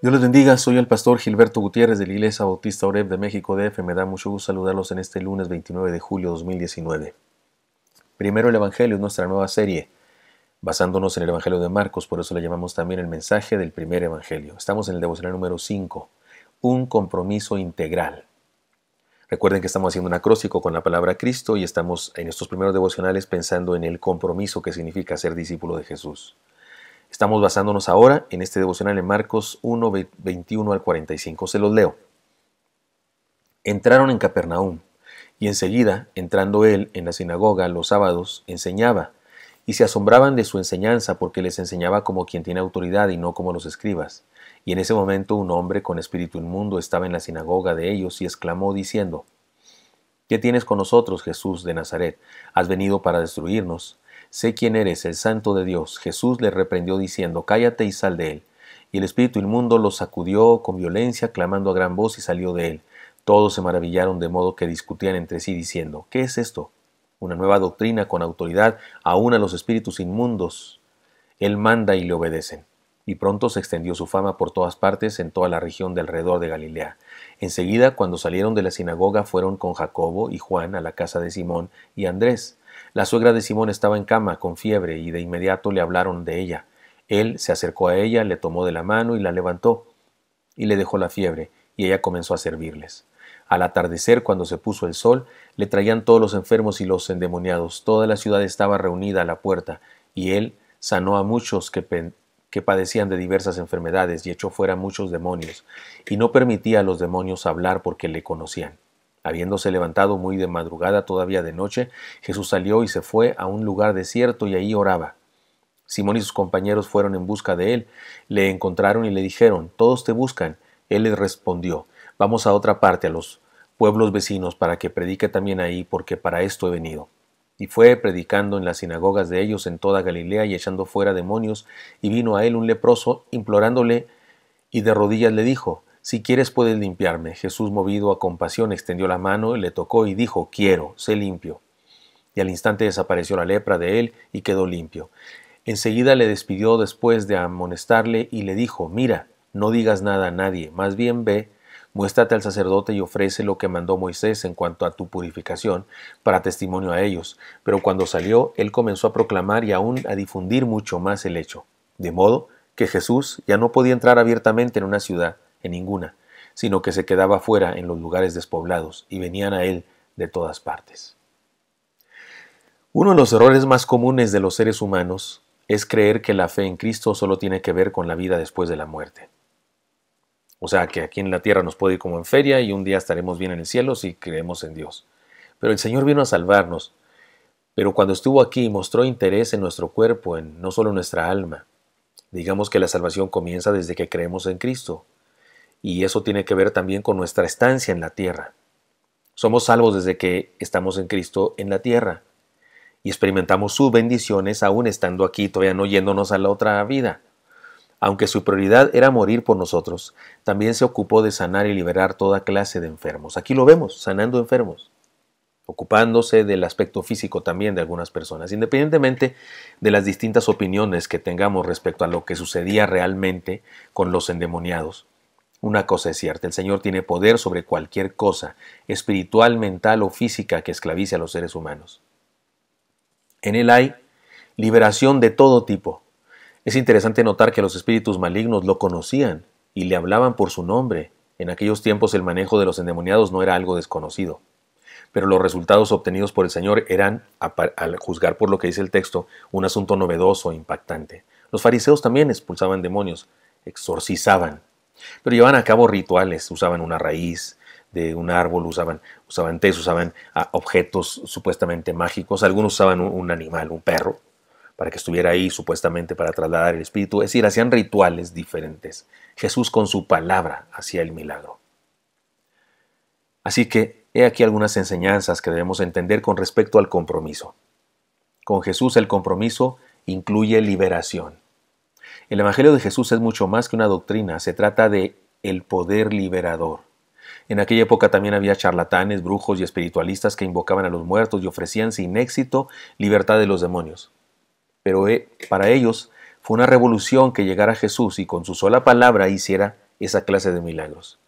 Dios les bendiga, soy el pastor Gilberto Gutiérrez de la Iglesia Bautista Oreb de México DF. Me da mucho gusto saludarlos en este lunes 29 de julio de 2019. Primero el Evangelio es nuestra nueva serie, basándonos en el Evangelio de Marcos, por eso le llamamos también el mensaje del primer Evangelio. Estamos en el devocional número 5, un compromiso integral. Recuerden que estamos haciendo un acróstico con la palabra Cristo y estamos en estos primeros devocionales pensando en el compromiso que significa ser discípulo de Jesús. Estamos basándonos ahora en este devocional en Marcos 1, 21 al 45. Se los leo. Entraron en Capernaum, y enseguida, entrando él en la sinagoga los sábados, enseñaba, y se asombraban de su enseñanza porque les enseñaba como quien tiene autoridad y no como los escribas. Y en ese momento un hombre con espíritu inmundo estaba en la sinagoga de ellos y exclamó diciendo: ¿Qué tienes con nosotros, Jesús de Nazaret? ¿Has venido para destruirnos? Sé quién eres, el Santo de Dios. Jesús le reprendió diciendo: Cállate y sal de él. Y el espíritu inmundo lo sacudió con violencia, clamando a gran voz, y salió de él. Todos se maravillaron, de modo que discutían entre sí, diciendo: ¿Qué es esto? Una nueva doctrina con autoridad, aun a los espíritus inmundos. Él manda y le obedecen. Y pronto se extendió su fama por todas partes en toda la región de alrededor de Galilea. Enseguida, cuando salieron de la sinagoga, fueron con Jacobo y Juan a la casa de Simón y Andrés. La suegra de Simón estaba en cama con fiebre y de inmediato le hablaron de ella. Él se acercó a ella, le tomó de la mano y la levantó, y le dejó la fiebre, y ella comenzó a servirles. Al atardecer, cuando se puso el sol, le traían todos los enfermos y los endemoniados. Toda la ciudad estaba reunida a la puerta, y él sanó a muchos que padecían de diversas enfermedades y echó fuera muchos demonios, y no permitía a los demonios hablar porque le conocían. Habiéndose levantado muy de madrugada, todavía de noche, Jesús salió y se fue a un lugar desierto y ahí oraba. Simón y sus compañeros fueron en busca de él, le encontraron y le dijeron: Todos te buscan. Él les respondió: Vamos a otra parte, a los pueblos vecinos, para que predique también ahí, porque para esto he venido. Y fue predicando en las sinagogas de ellos en toda Galilea y echando fuera demonios, y vino a él un leproso, implorándole, y de rodillas le dijo: Si quieres puedes limpiarme. Jesús, movido a compasión, extendió la mano, le tocó y dijo: Quiero, sé limpio. Y al instante desapareció la lepra de él y quedó limpio. Enseguida le despidió después de amonestarle y le dijo: Mira, no digas nada a nadie, más bien ve, muéstrate al sacerdote y ofrece lo que mandó Moisés en cuanto a tu purificación, para testimonio a ellos. Pero cuando salió, él comenzó a proclamar y aún a difundir mucho más el hecho. De modo que Jesús ya no podía entrar abiertamente en una ciudad, en ninguna, sino que se quedaba fuera en los lugares despoblados, y venían a él de todas partes. Uno de los errores más comunes de los seres humanos es creer que la fe en Cristo solo tiene que ver con la vida después de la muerte. O sea, que aquí en la tierra nos puede ir como en feria y un día estaremos bien en el cielo si creemos en Dios. Pero el Señor vino a salvarnos. Pero cuando estuvo aquí mostró interés en nuestro cuerpo, no solo en nuestra alma. Digamos que la salvación comienza desde que creemos en Cristo. Y eso tiene que ver también con nuestra estancia en la tierra. Somos salvos desde que estamos en Cristo en la tierra. Y experimentamos sus bendiciones aún estando aquí, todavía no yéndonos a la otra vida. Aunque su prioridad era morir por nosotros, también se ocupó de sanar y liberar toda clase de enfermos. Aquí lo vemos, sanando enfermos, ocupándose del aspecto físico también de algunas personas, independientemente de las distintas opiniones que tengamos respecto a lo que sucedía realmente con los endemoniados. Una cosa es cierta: el Señor tiene poder sobre cualquier cosa, espiritual, mental o física, que esclavice a los seres humanos. En Él hay liberación de todo tipo. Es interesante notar que los espíritus malignos lo conocían y le hablaban por su nombre. En aquellos tiempos el manejo de los endemoniados no era algo desconocido, pero los resultados obtenidos por el Señor eran, al juzgar por lo que dice el texto, un asunto novedoso e impactante. Los fariseos también expulsaban demonios, exorcizaban, pero llevaban a cabo rituales, usaban una raíz de un árbol, usaban tés, usaban objetos supuestamente mágicos, algunos usaban un animal, un perro, para que estuviera ahí supuestamente para trasladar el espíritu. Es decir, hacían rituales diferentes. Jesús con su palabra hacía el milagro. Así que he aquí algunas enseñanzas que debemos entender con respecto al compromiso. Con Jesús el compromiso incluye liberación. El Evangelio de Jesús es mucho más que una doctrina, se trata de el poder liberador. En aquella época también había charlatanes, brujos y espiritualistas que invocaban a los muertos y ofrecían sin éxito libertad de los demonios. Pero para ellos fue una revolución que llegara Jesús y con su sola palabra hiciera esa clase de milagros.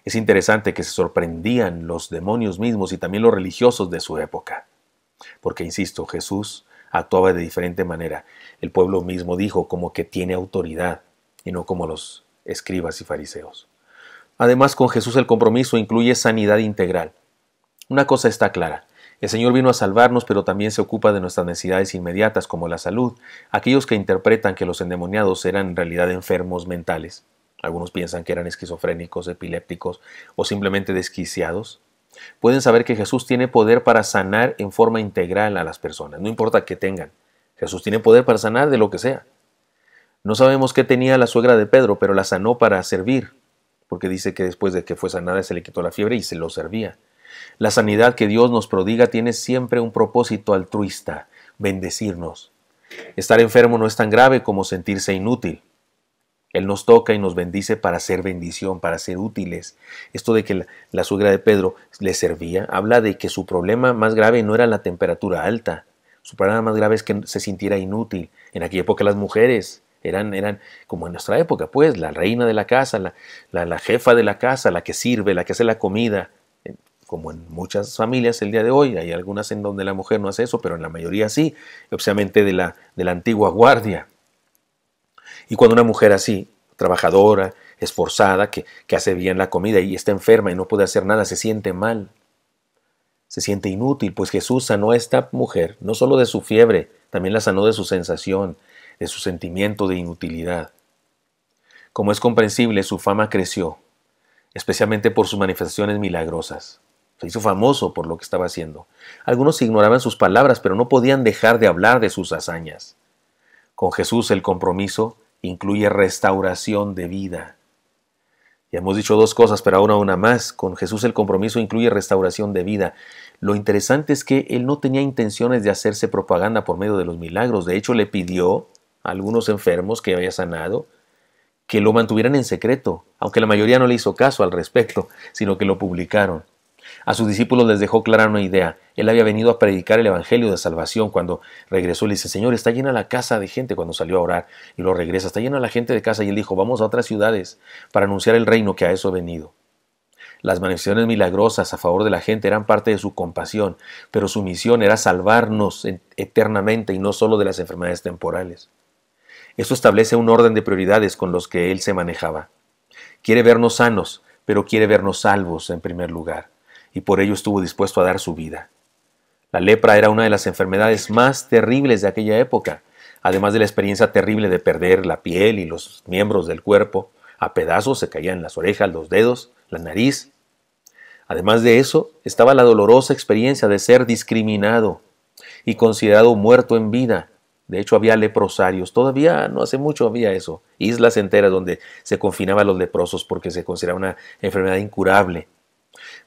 Es interesante que se sorprendían los demonios mismos y también los religiosos de su época. Porque, insisto, Jesús actuaba de diferente manera. El pueblo mismo dijo como que tiene autoridad y no como los escribas y fariseos. Además, con Jesús el compromiso incluye sanidad integral. Una cosa está clara. El Señor vino a salvarnos, pero también se ocupa de nuestras necesidades inmediatas como la salud. Aquellos que interpretan que los endemoniados eran en realidad enfermos mentales, algunos piensan que eran esquizofrénicos, epilépticos o simplemente desquiciados, pueden saber que Jesús tiene poder para sanar en forma integral a las personas, no importa qué tengan. Jesús tiene poder para sanar de lo que sea. No sabemos qué tenía la suegra de Pedro, pero la sanó para servir, porque dice que después de que fue sanada se le quitó la fiebre y se lo servía. La sanidad que Dios nos prodiga tiene siempre un propósito altruista, bendecirnos. Estar enfermo no es tan grave como sentirse inútil. Él nos toca y nos bendice para ser bendición, para ser útiles. Esto de que la suegra de Pedro le servía, habla de que su problema más grave no era la temperatura alta. Su problema más grave es que se sintiera inútil. En aquella época las mujeres eran como en nuestra época, pues, la reina de la casa, la jefa de la casa, la que sirve, la que hace la comida. Como en muchas familias el día de hoy, hay algunas en donde la mujer no hace eso, pero en la mayoría sí, especialmente de la antigua guardia. Y cuando una mujer así, trabajadora, esforzada, que hace bien la comida y está enferma y no puede hacer nada, se siente mal, se siente inútil, pues Jesús sanó a esta mujer, no solo de su fiebre, también la sanó de su sensación, de su sentimiento de inutilidad. Como es comprensible, su fama creció, especialmente por sus manifestaciones milagrosas. Se hizo famoso por lo que estaba haciendo. Algunos ignoraban sus palabras, pero no podían dejar de hablar de sus hazañas. Con Jesús el compromiso incluye restauración de vida. Ya hemos dicho dos cosas, pero ahora una más. Con Jesús el compromiso incluye restauración de vida. Lo interesante es que Él no tenía intenciones de hacerse propaganda por medio de los milagros. De hecho, le pidió a algunos enfermos que había sanado que lo mantuvieran en secreto, aunque la mayoría no le hizo caso al respecto, sino que lo publicaron. A sus discípulos les dejó clara una idea. Él había venido a predicar el evangelio de salvación. Cuando regresó le dice, Señor, está llena la casa de gente, cuando salió a orar y lo regresa, está llena la gente de casa, y él dijo, vamos a otras ciudades para anunciar el reino, que a eso he venido. Las manifestaciones milagrosas a favor de la gente eran parte de su compasión, pero su misión era salvarnos eternamente y no solo de las enfermedades temporales. Esto establece un orden de prioridades con los que él se manejaba. Quiere vernos sanos, pero quiere vernos salvos en primer lugar, y por ello estuvo dispuesto a dar su vida. La lepra era una de las enfermedades más terribles de aquella época, además de la experiencia terrible de perder la piel y los miembros del cuerpo a pedazos, se caían las orejas, los dedos, la nariz. Además de eso, estaba la dolorosa experiencia de ser discriminado y considerado muerto en vida. De hecho, había leprosarios. Todavía no hace mucho había eso. Islas enteras donde se confinaban a los leprosos porque se consideraba una enfermedad incurable.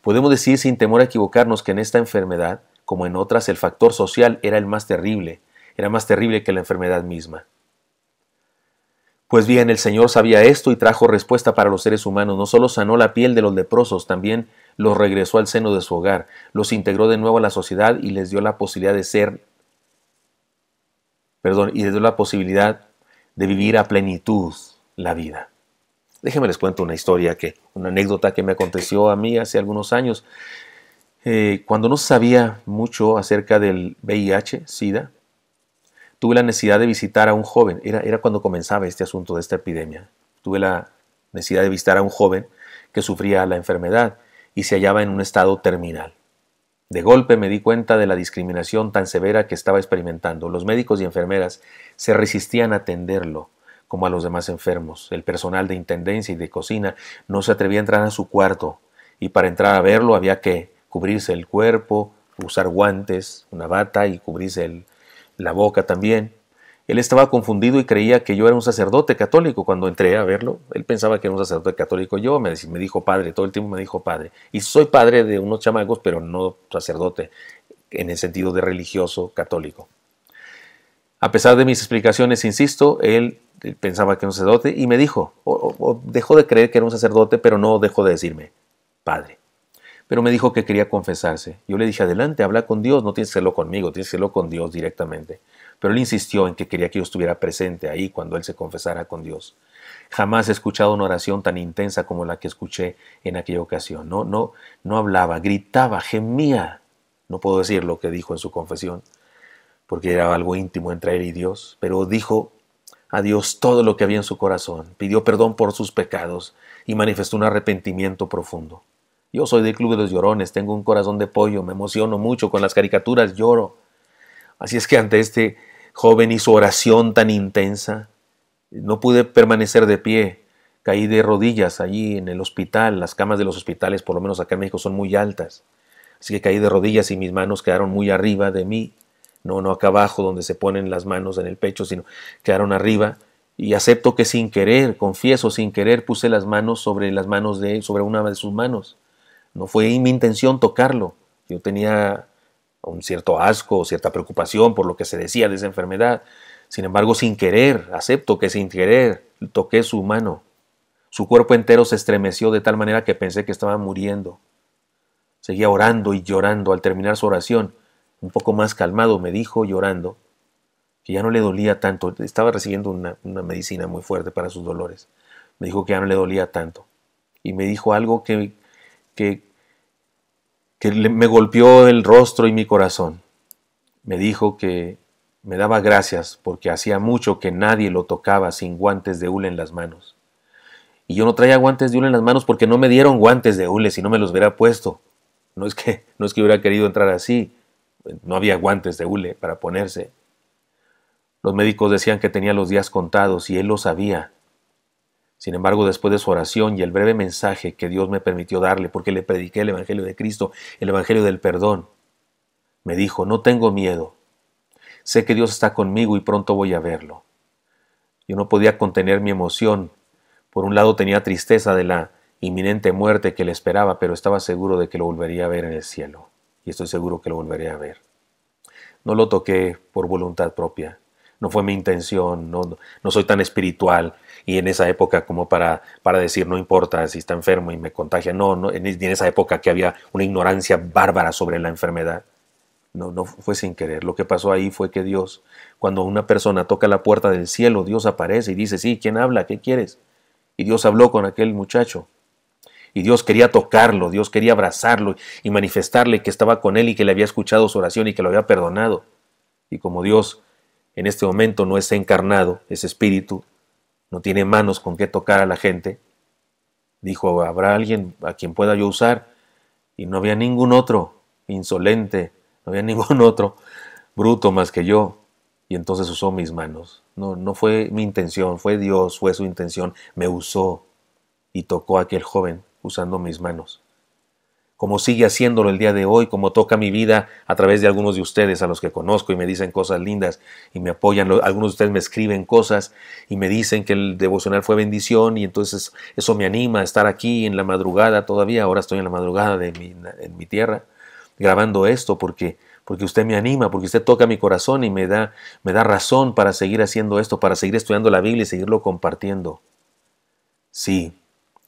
Podemos decir sin temor a equivocarnos que en esta enfermedad, como en otras, el factor social era el más terrible. Era más terrible que la enfermedad misma. Pues bien, el Señor sabía esto y trajo respuesta para los seres humanos. No solo sanó la piel de los leprosos, también los regresó al seno de su hogar, los integró de nuevo a la sociedad y les dio la posibilidad de vivir a plenitud la vida. Déjenme les cuento una anécdota que me aconteció a mí hace algunos años. Cuando no sabía mucho acerca del VIH, SIDA, tuve la necesidad de visitar a un joven. Era cuando comenzaba este asunto de esta epidemia. Tuve la necesidad de visitar a un joven que sufría la enfermedad y se hallaba en un estado terminal. De golpe me di cuenta de la discriminación tan severa que estaba experimentando. Los médicos y enfermeras se resistían a atenderlo como a los demás enfermos. El personal de intendencia y de cocina no se atrevía a entrar a su cuarto, y para entrar a verlo había que cubrirse el cuerpo, usar guantes, una bata y cubrirse la boca también. Él estaba confundido y creía que yo era un sacerdote católico. Cuando entré a verlo, él pensaba que era un sacerdote católico. Yo me dijo padre, todo el tiempo me dijo padre. Y soy padre de unos chamacos, pero no sacerdote en el sentido de religioso católico. A pesar de mis explicaciones, insisto, él pensaba que era un sacerdote y me dijo, o dejó de creer que era un sacerdote, pero no dejó de decirme padre. pero me dijo que quería confesarse. Yo le dije, adelante, habla con Dios, no tienes que hacerlo conmigo, tienes que hacerlo con Dios directamente. Pero él insistió en que quería que yo estuviera presente ahí cuando él se confesara con Dios. Jamás he escuchado una oración tan intensa como la que escuché en aquella ocasión. No hablaba, gritaba, gemía. No puedo decir lo que dijo en su confesión, porque era algo íntimo entre él y Dios, pero dijo a Dios todo lo que había en su corazón, pidió perdón por sus pecados y manifestó un arrepentimiento profundo. Yo soy del Club de los Llorones, tengo un corazón de pollo, me emociono mucho con las caricaturas, lloro. Así es que ante este joven y su oración tan intensa, no pude permanecer de pie, caí de rodillas allí en el hospital. Las camas de los hospitales, por lo menos acá en México, son muy altas. Así que caí de rodillas y mis manos quedaron muy arriba de mí. No acá abajo donde se ponen las manos en el pecho, sino quedaron arriba. Y acepto que sin querer, confieso, sin querer puse las manos sobre sobre una de sus manos. No fue mi intención tocarlo. Yo tenía un cierto asco o cierta preocupación por lo que se decía de esa enfermedad. Sin embargo, sin querer, acepto que sin querer toqué su mano. Su cuerpo entero se estremeció de tal manera que pensé que estaba muriendo. Seguía orando y llorando. Al terminar su oración, un poco más calmado, me dijo llorando que ya no le dolía tanto. Estaba recibiendo una medicina muy fuerte para sus dolores. Me dijo que ya no le dolía tanto. Y me dijo algo que me golpeó el rostro y mi corazón. Me dijo que me daba gracias porque hacía mucho que nadie lo tocaba sin guantes de hule en las manos. Y yo no traía guantes de hule en las manos porque no me dieron guantes de hule si no me los hubiera puesto. No es que hubiera querido entrar así. No había guantes de hule para ponerse. Los médicos decían que tenía los días contados y él lo sabía. Sin embargo, después de su oración y el breve mensaje que Dios me permitió darle, porque le prediqué el Evangelio de Cristo, el Evangelio del perdón, me dijo, no tengo miedo. Sé que Dios está conmigo y pronto voy a verlo. Yo no podía contener mi emoción. Por un lado tenía tristeza de la inminente muerte que le esperaba, pero estaba seguro de que lo volvería a ver en el cielo. Y estoy seguro que lo volveré a ver. No lo toqué por voluntad propia. No fue mi intención, no soy tan espiritual y en esa época como para decir no importa si está enfermo y me contagia. En esa época que había una ignorancia bárbara sobre la enfermedad. No fue sin querer. Lo que pasó ahí fue que Dios, cuando una persona toca la puerta del cielo, Dios aparece y dice, sí, ¿quién habla? ¿Qué quieres? Y Dios habló con aquel muchacho. Y Dios quería tocarlo, Dios quería abrazarlo y manifestarle que estaba con él y que le había escuchado su oración y que lo había perdonado. Y como Dios en este momento no es encarnado, es espíritu, no tiene manos con que tocar a la gente, dijo, ¿habrá alguien a quien pueda yo usar? Y no había ningún otro insolente, no había ningún otro bruto más que yo. Y entonces usó mis manos. No fue mi intención, fue Dios, fue su intención. Me usó y tocó a aquel joven usando mis manos. Como sigue haciéndolo el día de hoy, como toca mi vida a través de algunos de ustedes a los que conozco y me dicen cosas lindas y me apoyan. Algunos de ustedes me escriben cosas y me dicen que el devocional fue bendición y entonces eso me anima a estar aquí en la madrugada todavía. Ahora estoy en la madrugada en mi tierra grabando esto porque usted me anima, porque usted toca mi corazón y me da razón para seguir haciendo esto, para seguir estudiando la Biblia y seguirlo compartiendo. Sí,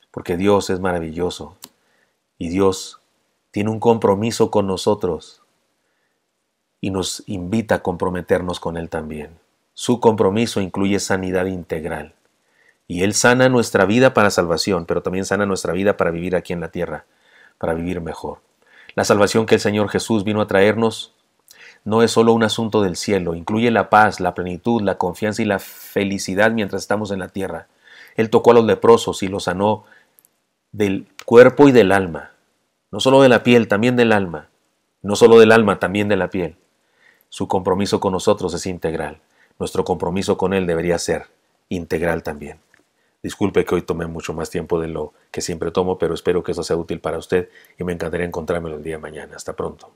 porque Dios es maravilloso y Dios tiene un compromiso con nosotros y nos invita a comprometernos con Él también. Su compromiso incluye sanidad integral y Él sana nuestra vida para salvación, pero también sana nuestra vida para vivir aquí en la tierra, para vivir mejor. La salvación que el Señor Jesús vino a traernos no es solo un asunto del cielo, incluye la paz, la plenitud, la confianza y la felicidad mientras estamos en la tierra. Él tocó a los leprosos y los sanó del cuerpo y del alma. No solo de la piel, también del alma. No solo del alma, también de la piel. Su compromiso con nosotros es integral. Nuestro compromiso con Él debería ser integral también. Disculpe que hoy tomé mucho más tiempo de lo que siempre tomo, pero espero que eso sea útil para usted y me encantaría encontrármelo el día de mañana. Hasta pronto.